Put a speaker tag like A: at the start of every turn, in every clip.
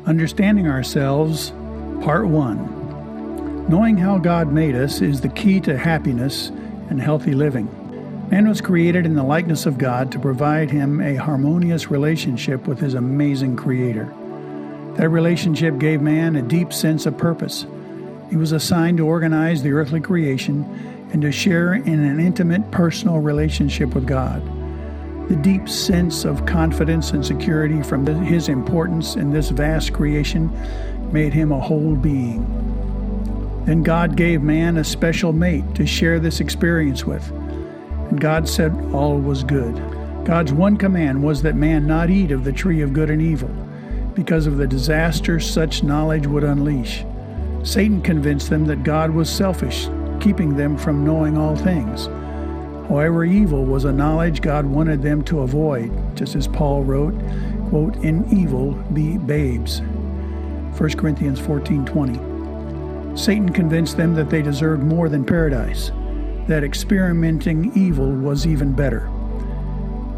A: Understanding Ourselves, Part 1. Knowing how God made us is the key to happiness and healthy living. Man was created in the likeness of God to provide him a harmonious relationship with his amazing Creator. That relationship gave man a deep sense of purpose. He was assigned to organize the earthly creation and to share in an intimate, personal relationship with God. The deep sense of confidence and security from his importance in this vast creation made him a whole being. Then God gave man a special mate to share this experience with. And God said all was good. God's one command was that man not eat of the tree of good and evil, because of the disaster such knowledge would unleash. Satan convinced them that God was selfish, keeping them from knowing all things. However, evil was a knowledge God wanted them to avoid, just as Paul wrote, quote, "In evil be babes." 1 Corinthians 14:20. Satan convinced them that they deserved more than paradise, that experimenting evil was even better.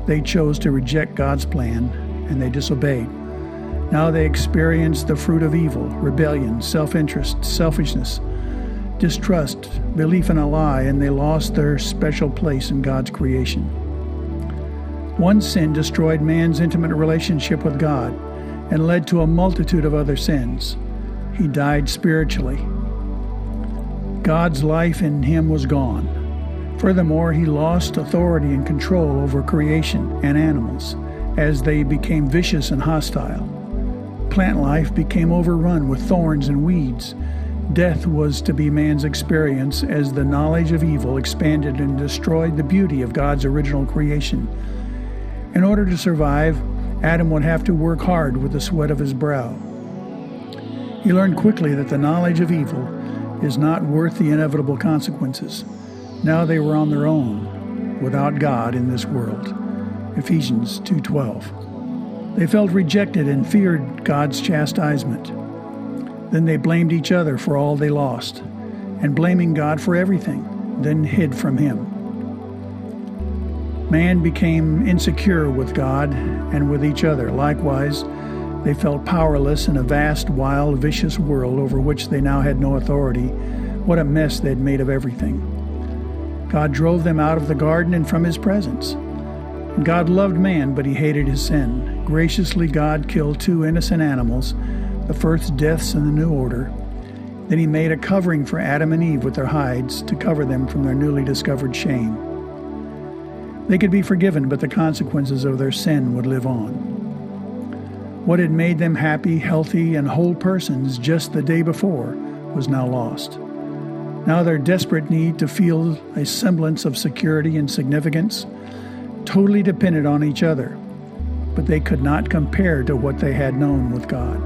A: They chose to reject God's plan, and they disobeyed. Now they experienced the fruit of evil, rebellion, self-interest, selfishness, distrust, belief in a lie, and they lost their special place in God's creation. One sin destroyed man's intimate relationship with God and led to a multitude of other sins. He died spiritually. God's life in him was gone. Furthermore, he lost authority and control over creation and animals as they became vicious and hostile. Plant life became overrun with thorns and weeds. Death was to be man's experience as the knowledge of evil expanded and destroyed the beauty of God's original creation. In order to survive, Adam would have to work hard with the sweat of his brow. He learned quickly that the knowledge of evil is not worth the inevitable consequences. Now they were on their own, without God in this world. Ephesians 2:12. They felt rejected and feared God's chastisement. Then they blamed each other for all they lost, and blaming God for everything, then hid from Him. Man became insecure with God and with each other. Likewise, they felt powerless in a vast, wild, vicious world over which they now had no authority. What a mess they'd made of everything. God drove them out of the garden and from His presence. And God loved man, but He hated his sin. Graciously, God killed 2 innocent animals, the first deaths in the new order. Then He made a covering for Adam and Eve with their hides to cover them from their newly discovered shame. They could be forgiven, but the consequences of their sin would live on. What had made them happy, healthy, and whole persons just the day before was now lost. Now their desperate need to feel a semblance of security and significance totally depended on each other, but they could not compare to what they had known with God.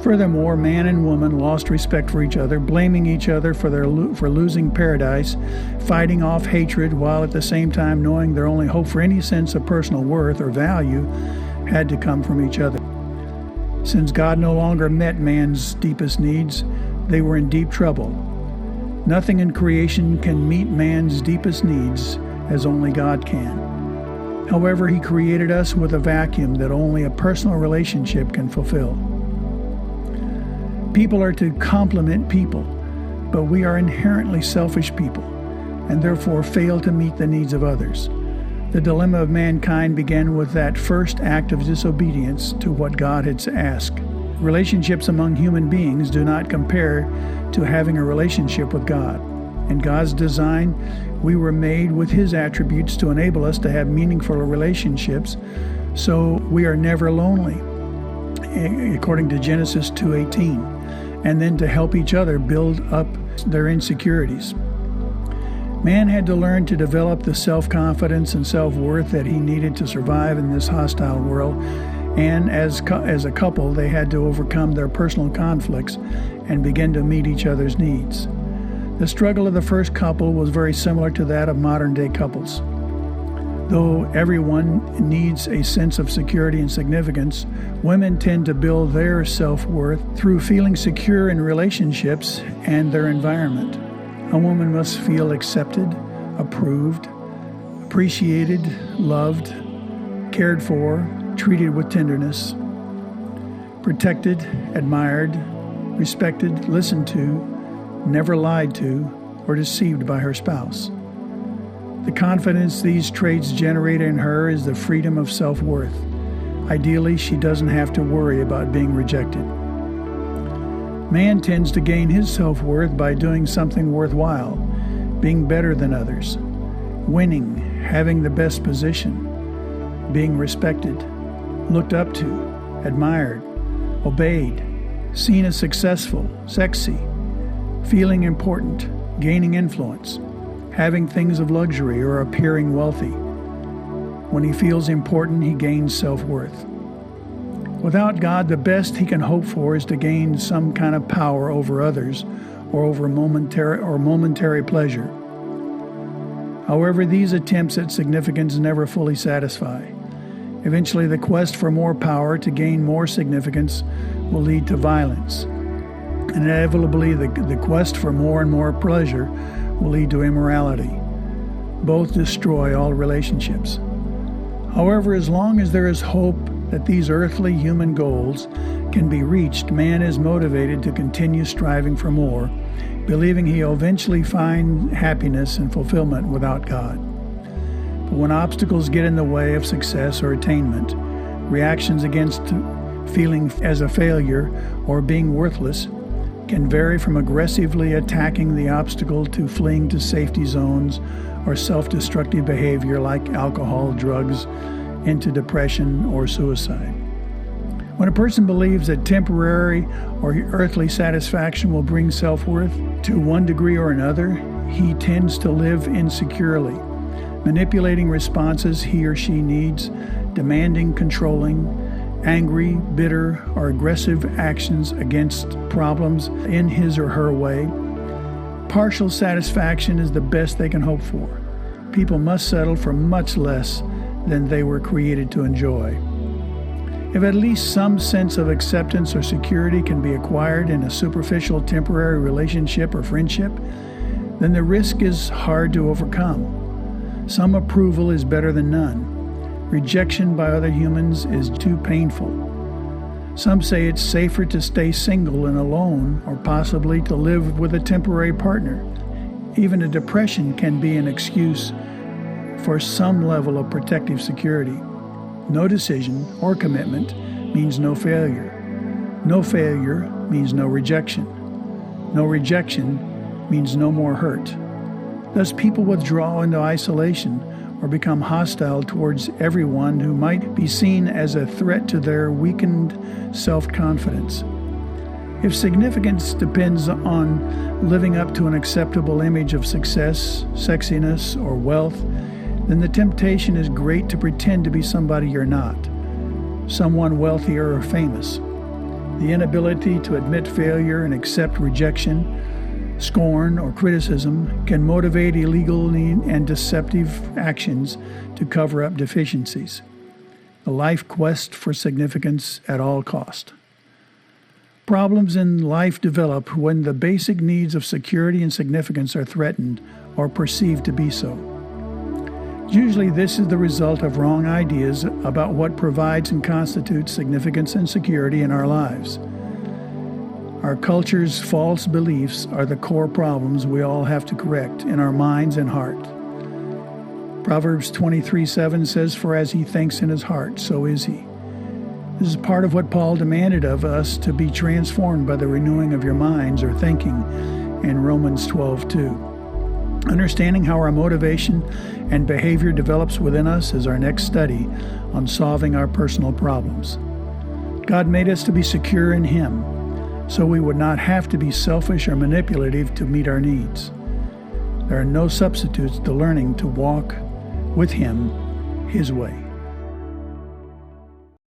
A: Furthermore, man and woman lost respect for each other, blaming each other for losing paradise, fighting off hatred, while at the same time knowing their only hope for any sense of personal worth or value had to come from each other. Since God no longer met man's deepest needs, they were in deep trouble. Nothing in creation can meet man's deepest needs as only God can. However, He created us with a vacuum that only a personal relationship can fulfill. People are to complement people, but we are inherently selfish people and therefore fail to meet the needs of others. The dilemma of mankind began with that first act of disobedience to what God had asked. Relationships among human beings do not compare to having a relationship with God. In God's design, we were made with His attributes to enable us to have meaningful relationships, so we are never lonely, according to Genesis 2:18, and then to help each other build up their insecurities. Man had to learn to develop the self-confidence and self-worth that he needed to survive in this hostile world, and as a couple, they had to overcome their personal conflicts and begin to meet each other's needs. The struggle of the first couple was very similar to that of modern-day couples. Though everyone needs a sense of security and significance, women tend to build their self-worth through feeling secure in relationships and their environment. A woman must feel accepted, approved, appreciated, loved, cared for, treated with tenderness. protected, admired, respected, listened to, never lied to, or deceived by her spouse. The confidence these traits generate in her is the freedom of self-worth. Ideally, she doesn't have to worry about being rejected. Man tends to gain his self-worth by doing something worthwhile, being better than others, winning, having the best position, being respected, looked up to, admired, obeyed, seen as successful, sexy, feeling important, gaining influence, having things of luxury, or appearing wealthy. When he feels important, he gains self-worth. Without God, the best he can hope for is to gain some kind of power over others or over momentary pleasure. However, these attempts at significance never fully satisfy. Eventually, the quest for more power to gain more significance will lead to violence. Inevitably, the quest for more and more pleasure will lead to immorality. Both destroy all relationships. However, as long as there is hope that these earthly human goals can be reached, man is motivated to continue striving for more, believing he'll eventually find happiness and fulfillment without God. But when obstacles get in the way of success or attainment, reactions against feeling as a failure or being worthless can vary from aggressively attacking the obstacle to fleeing to safety zones or self-destructive behavior like alcohol, drugs, into depression or suicide. When a person believes that temporary or earthly satisfaction will bring self-worth to one degree or another, he tends to live insecurely, manipulating responses he or she needs, demanding, controlling, angry, bitter, or aggressive actions against problems in his or her way. Partial satisfaction is the best they can hope for. People must settle for much less than they were created to enjoy. If at least some sense of acceptance or security can be acquired in a superficial temporary relationship or friendship, then the risk is hard to overcome. Some approval is better than none. Rejection by other humans is too painful. Some say it's safer to stay single and alone, or possibly to live with a temporary partner. Even a depression can be an excuse for some level of protective security. No decision or commitment means no failure. No failure means no rejection. No rejection means no more hurt. Thus, people withdraw into isolation or become hostile towards everyone who might be seen as a threat to their weakened self-confidence. If significance depends on living up to an acceptable image of success, sexiness, or wealth, then the temptation is great to pretend to be somebody you're not, someone wealthier or famous. The inability to admit failure and accept rejection, scorn, or criticism can motivate illegal and deceptive actions to cover up deficiencies. The life quest for significance at all cost. Problems in life develop when the basic needs of security and significance are threatened or perceived to be so. Usually this is the result of wrong ideas about what provides and constitutes significance and security in our lives. Our culture's false beliefs are the core problems we all have to correct in our minds and heart. Proverbs 23:7 says, "For as he thinks in his heart, so is he." This is part of what Paul demanded of us, to be transformed by the renewing of your minds or thinking in Romans 12:2. Understanding how our motivation and behavior develops within us is our next study on solving our personal problems. God made us to be secure in Him, so we would not have to be selfish or manipulative to meet our needs. There are no substitutes to learning to walk with Him His way.